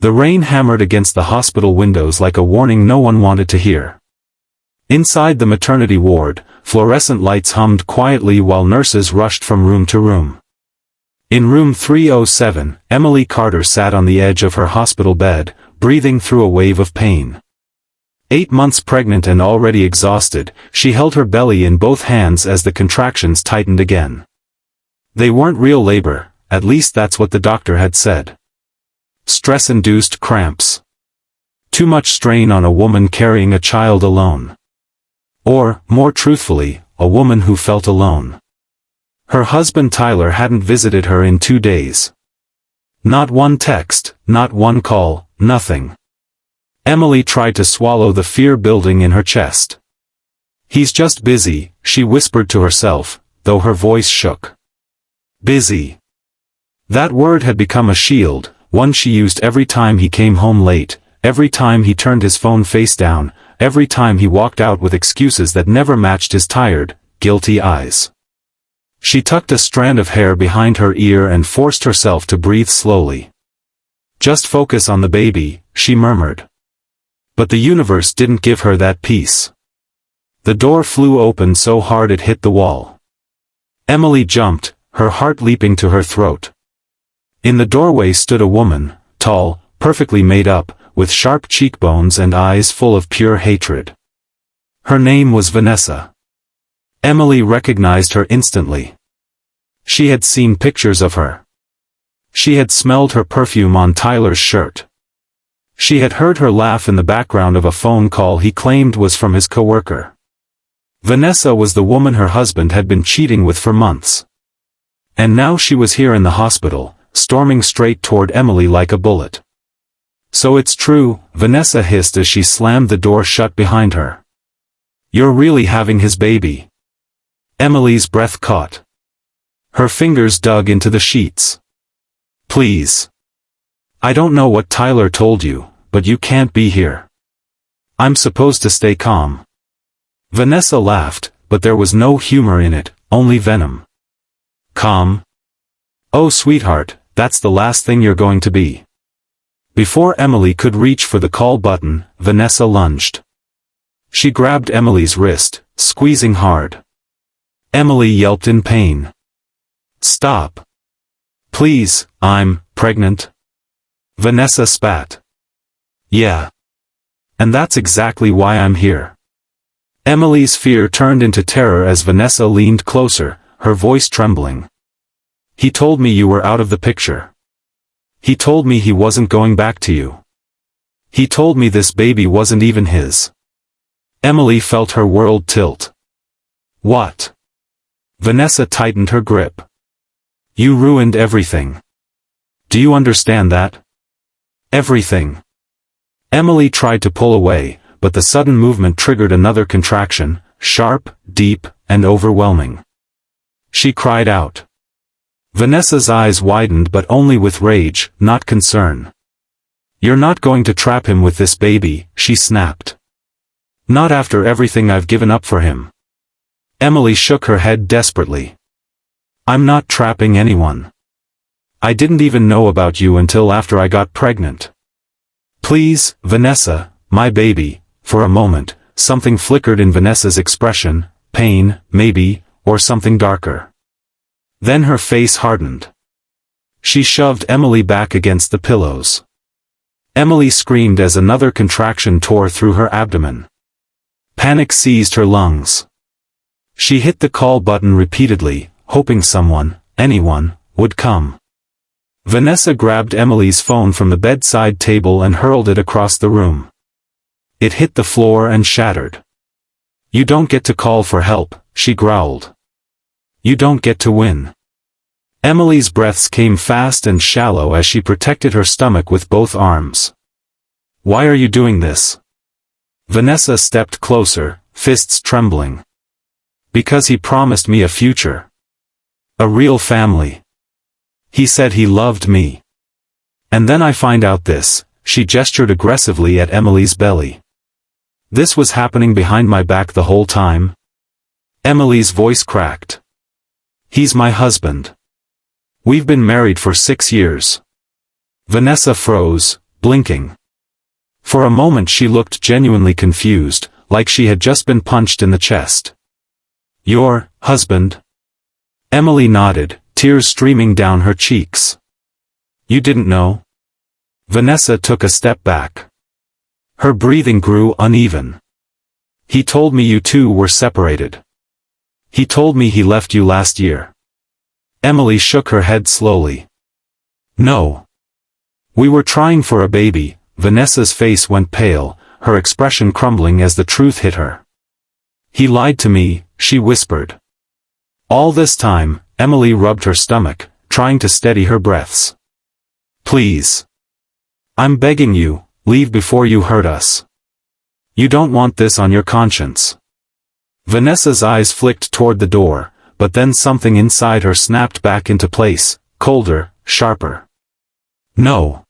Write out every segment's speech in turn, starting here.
The rain hammered against the hospital windows like a warning no one wanted to hear. Inside the maternity ward, fluorescent lights hummed quietly while nurses rushed from room to room. In room 307, Emily Carter sat on the edge of her hospital bed, breathing through a wave of pain. 8 months pregnant and already exhausted, she held her belly in both hands as the contractions tightened again. They weren't real labor, at least that's what the doctor had said. Stress-induced cramps. Too much strain on a woman carrying a child alone. Or, more truthfully, a woman who felt alone. Her husband Tyler hadn't visited her in 2 days. Not one text, not one call, nothing. Emily tried to swallow the fear building in her chest. "He's just busy," she whispered to herself, though her voice shook. Busy. That word had become a shield, one she used every time he came home late, every time he turned his phone face down, every time he walked out with excuses that never matched his tired, guilty eyes. She tucked a strand of hair behind her ear and forced herself to breathe slowly. "Just focus on the baby," she murmured. But the universe didn't give her that peace. The door flew open so hard it hit the wall. Emily jumped, her heart leaping to her throat. In the doorway stood a woman, tall, perfectly made up, with sharp cheekbones and eyes full of pure hatred. Her name was Vanessa. Emily recognized her instantly. She had seen pictures of her. She had smelled her perfume on Tyler's shirt. She had heard her laugh in the background of a phone call he claimed was from his coworker. Vanessa was the woman her husband had been cheating with for months. And now she was here in the hospital, storming straight toward Emily like a bullet. "So it's true," Vanessa hissed as she slammed the door shut behind her. "You're really having his baby." Emily's breath caught. Her fingers dug into the sheets. "Please. I don't know what Tyler told you, but you can't be here. I'm supposed to stay calm." Vanessa laughed, but there was no humor in it, only venom. "Calm? Oh sweetheart, that's the last thing you're going to be." Before Emily could reach for the call button, Vanessa lunged. She grabbed Emily's wrist, squeezing hard. Emily yelped in pain. "Stop. Please, I'm pregnant." Vanessa spat. "Yeah. And that's exactly why I'm here." Emily's fear turned into terror as Vanessa leaned closer, her voice trembling. "He told me you were out of the picture. He told me he wasn't going back to you. He told me this baby wasn't even his." Emily felt her world tilt. "What?" Vanessa tightened her grip. "You ruined everything. Do you understand that? Everything." Emily tried to pull away, but the sudden movement triggered another contraction, sharp, deep, and overwhelming. She cried out. Vanessa's eyes widened, but only with rage, not concern. "You're not going to trap him with this baby," she snapped. "Not after everything I've given up for him." Emily shook her head desperately. "I'm not trapping anyone. I didn't even know about you until after I got pregnant." "Please, Vanessa, my baby." For a moment, something flickered in Vanessa's expression, pain, maybe, or something darker. Then her face hardened. She shoved Emily back against the pillows. Emily screamed as another contraction tore through her abdomen. Panic seized her lungs. She hit the call button repeatedly, hoping someone, anyone, would come. Vanessa grabbed Emily's phone from the bedside table and hurled it across the room. It hit the floor and shattered. "You don't get to call for help," she growled. "You don't get to win." Emily's breaths came fast and shallow as she protected her stomach with both arms. "Why are you doing this?" Vanessa stepped closer, fists trembling. "Because he promised me a future. A real family. He said he loved me. And then I find out this." She gestured aggressively at Emily's belly. "This was happening behind my back the whole time?" Emily's voice cracked. "He's my husband. We've been married for 6 years." Vanessa froze, blinking. For a moment she looked genuinely confused, like she had just been punched in the chest. Your husband? Emily nodded, tears streaming down her cheeks. You didn't know? Vanessa took a step back. Her breathing grew uneven. He told me you two were separated. He told me he left you last year. Emily shook her head slowly. No. We were trying for a baby. Vanessa's face went pale, her expression crumbling as the truth hit her. He lied to me, she whispered. All this time, Emily rubbed her stomach, trying to steady her breaths. Please. I'm begging you, leave before you hurt us. You don't want this on your conscience. Vanessa's eyes flicked toward the door, but then something inside her snapped back into place, colder, sharper. No.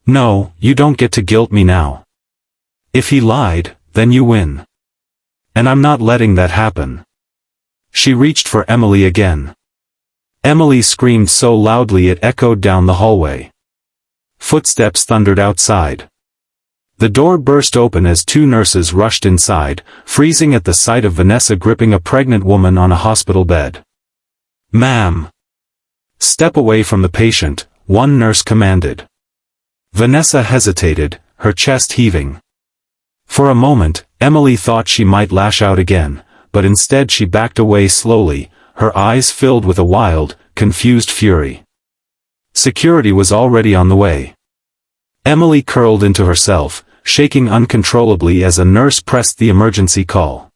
No, you don't get to guilt me now. If he lied, then you win. And I'm not letting that happen. She reached for Emily again. Emily screamed so loudly it echoed down the hallway. Footsteps thundered outside. The door burst open as two nurses rushed inside, freezing at the sight of Vanessa gripping a pregnant woman on a hospital bed. Ma'am. Step away from the patient, one nurse commanded. Vanessa hesitated, her chest heaving. For a moment, Emily thought she might lash out again, but instead she backed away slowly, her eyes filled with a wild, confused fury. Security was already on the way. Emily curled into herself, shaking uncontrollably as a nurse pressed the emergency call.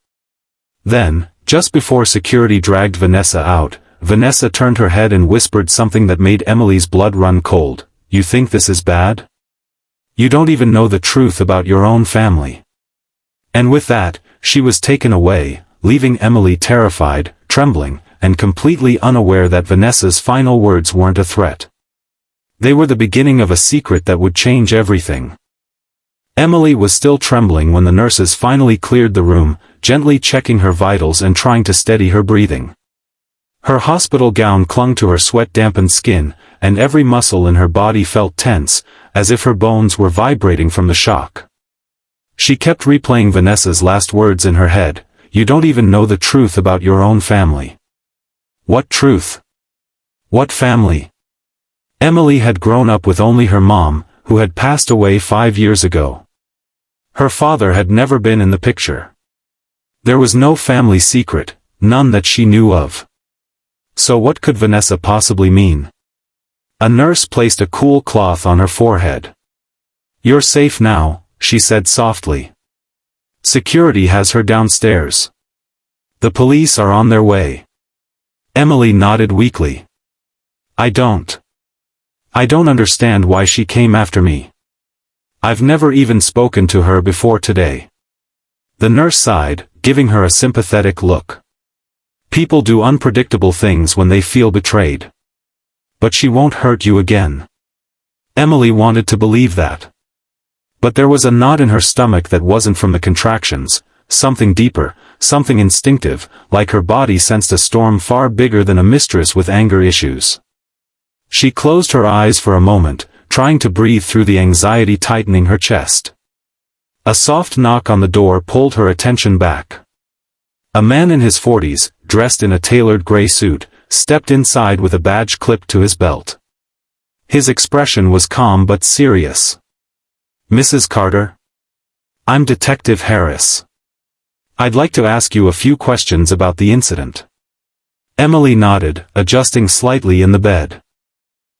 Then, just before security dragged Vanessa out, Vanessa turned her head and whispered something that made Emily's blood run cold. You think this is bad? You don't even know the truth about your own family. And with that, she was taken away, leaving Emily terrified, trembling, and completely unaware that Vanessa's final words weren't a threat. They were the beginning of a secret that would change everything. Emily was still trembling when the nurses finally cleared the room, gently checking her vitals and trying to steady her breathing. Her hospital gown clung to her sweat-dampened skin, and every muscle in her body felt tense, as if her bones were vibrating from the shock. She kept replaying Vanessa's last words in her head, you don't even know the truth about your own family. What truth? What family? Emily had grown up with only her mom, who had passed away 5 years ago. Her father had never been in the picture. There was no family secret, none that she knew of. So what could Vanessa possibly mean? A nurse placed a cool cloth on her forehead. You're safe now, she said softly. Security has her downstairs. The police are on their way. Emily nodded weakly. I don't understand why she came after me. I've never even spoken to her before today. The nurse sighed, giving her a sympathetic look. People do unpredictable things when they feel betrayed. But she won't hurt you again. Emily wanted to believe that. But there was a knot in her stomach that wasn't from the contractions, something deeper, something instinctive, like her body sensed a storm far bigger than a mistress with anger issues. She closed her eyes for a moment, trying to breathe through the anxiety tightening her chest. A soft knock on the door pulled her attention back. A man in his 40s, dressed in a tailored gray suit, stepped inside with a badge clipped to his belt. His expression was calm but serious. Mrs. Carter? I'm Detective Harris. I'd like to ask you a few questions about the incident. Emily nodded, adjusting slightly in the bed.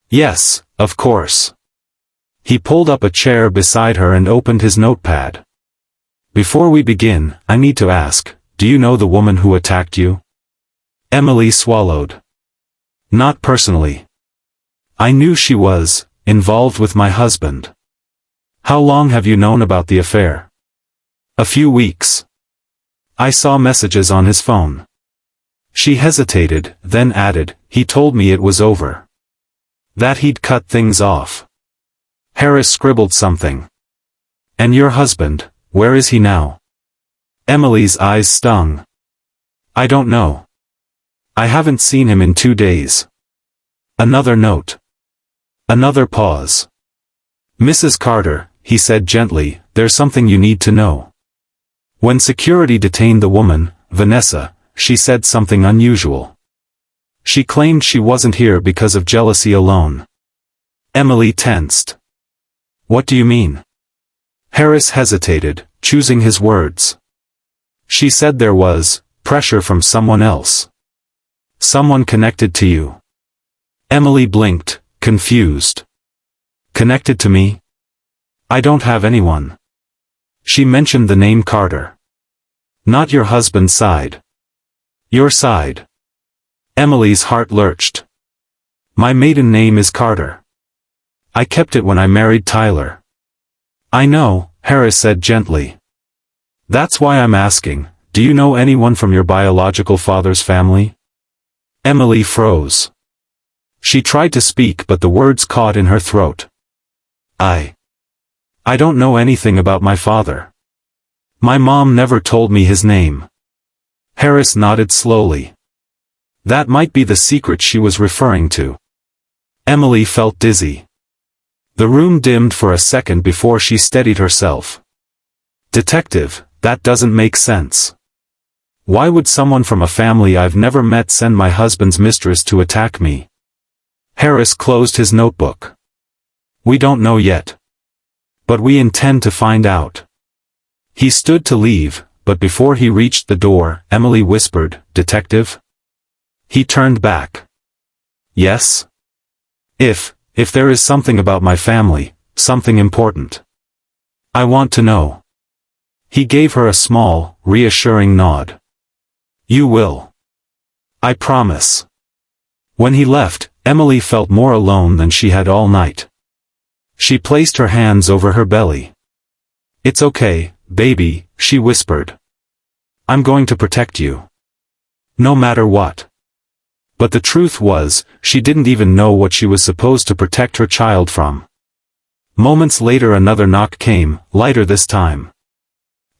Yes, of course. He pulled up a chair beside her and opened his notepad. Before we begin, I need to ask, do you know the woman who attacked you? Emily swallowed. Not personally. I knew she was involved with my husband. How long have you known about the affair? A few weeks. I saw messages on his phone. She hesitated, then added, he told me it was over. That he'd cut things off. Harris scribbled something. And your husband, where is he now? Emily's eyes stung. I don't know. I haven't seen him in 2 days. Another note. Another pause. "Mrs. Carter," he said gently, "there's something you need to know." When security detained the woman, Vanessa, she said something unusual. She claimed she wasn't here because of jealousy alone. Emily tensed. "What do you mean?" Harris hesitated, choosing his words. "She said there was pressure from someone else. Someone connected to you." Emily blinked, confused. "Connected to me? I don't have anyone." She mentioned the name Carter. "Not your husband's side." "Your side." Emily's heart lurched. "My maiden name is Carter. I kept it when I married Tyler." "I know," Harris said gently. "That's why I'm asking, do you know anyone from your biological father's family?" Emily froze. She tried to speak but the words caught in her throat. I don't know anything about my father. My mom never told me his name." Harris nodded slowly. That might be the secret she was referring to. Emily felt dizzy. The room dimmed for a second before she steadied herself. "Detective, that doesn't make sense. Why would someone from a family I've never met send my husband's mistress to attack me?" Harris closed his notebook. "We don't know yet. But we intend to find out." He stood to leave, but before he reached the door, Emily whispered, "Detective?" He turned back. "Yes? If there is something about my family, something important. I want to know." He gave her a small, reassuring nod. "You will. I promise." When he left, Emily felt more alone than she had all night. She placed her hands over her belly. "It's okay, baby," she whispered. "I'm going to protect you. No matter what." But the truth was, she didn't even know what she was supposed to protect her child from. Moments later another knock came, lighter this time.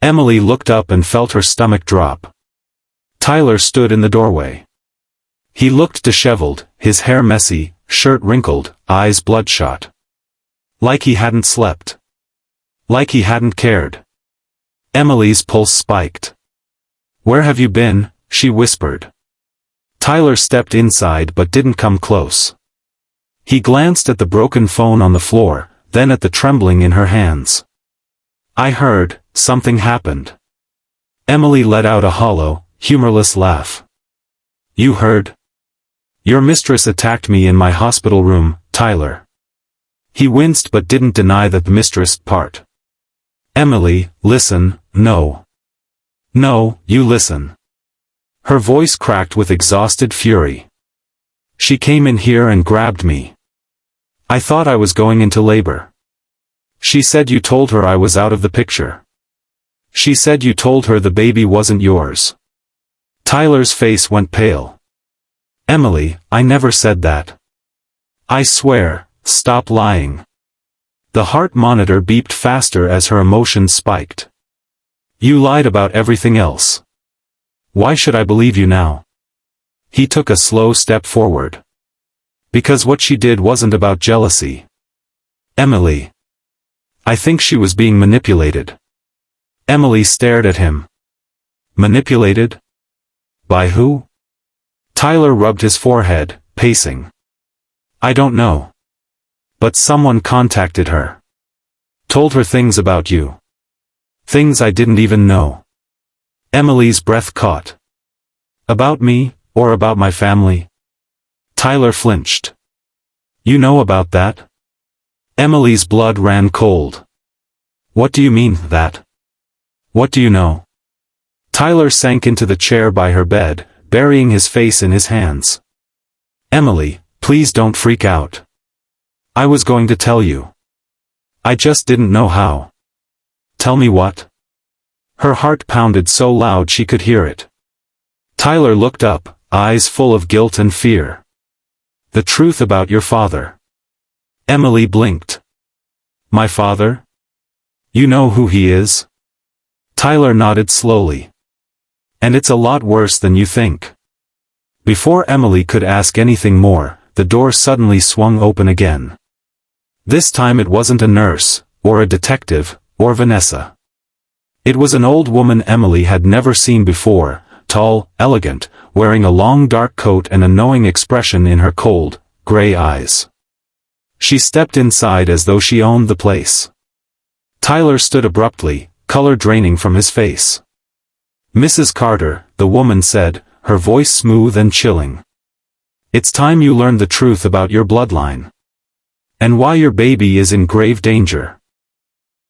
Emily looked up and felt her stomach drop. Tyler stood in the doorway. He looked disheveled, his hair messy, shirt wrinkled, eyes bloodshot. Like he hadn't slept. Like he hadn't cared. Emily's pulse spiked. "Where have you been?" she whispered. Tyler stepped inside but didn't come close. He glanced at the broken phone on the floor, then at the trembling in her hands. "I heard, something happened." Emily let out a hollow, humorless laugh. "You heard? Your mistress attacked me in my hospital room, Tyler." He winced but didn't deny the mistress part. "Emily, listen, no. No, you listen." Her voice cracked with exhausted fury. "She came in here and grabbed me. I thought I was going into labor. She said you told her I was out of the picture. She said you told her the baby wasn't yours." Tyler's face went pale. "Emily, I never said that. I swear, stop lying." The heart monitor beeped faster as her emotions spiked. "You lied about everything else. Why should I believe you now?" He took a slow step forward. "Because what she did wasn't about jealousy. Emily. I think she was being manipulated." Emily stared at him. "Manipulated? By who?" Tyler rubbed his forehead, pacing. "I don't know. But someone contacted her. Told her things about you. Things I didn't even know." Emily's breath caught. "About me, or about my family?" Tyler flinched. "You know about that?" Emily's blood ran cold. "What do you mean, that? What do you know?" Tyler sank into the chair by her bed, burying his face in his hands. "Emily, please don't freak out. I was going to tell you. I just didn't know how." "Tell me what?" Her heart pounded so loud she could hear it. Tyler looked up, eyes full of guilt and fear. "The truth about your father." Emily blinked. "My father? You know who he is?" Tyler nodded slowly. "And it's a lot worse than you think." Before Emily could ask anything more, the door suddenly swung open again. This time it wasn't a nurse, or a detective, or Vanessa. It was an old woman Emily had never seen before, tall, elegant, wearing a long dark coat and a knowing expression in her cold, gray eyes. She stepped inside as though she owned the place. Tyler stood abruptly, color draining from his face. "Mrs. Carter," the woman said, her voice smooth and chilling. "It's time you learned the truth about your bloodline. And why your baby is in grave danger."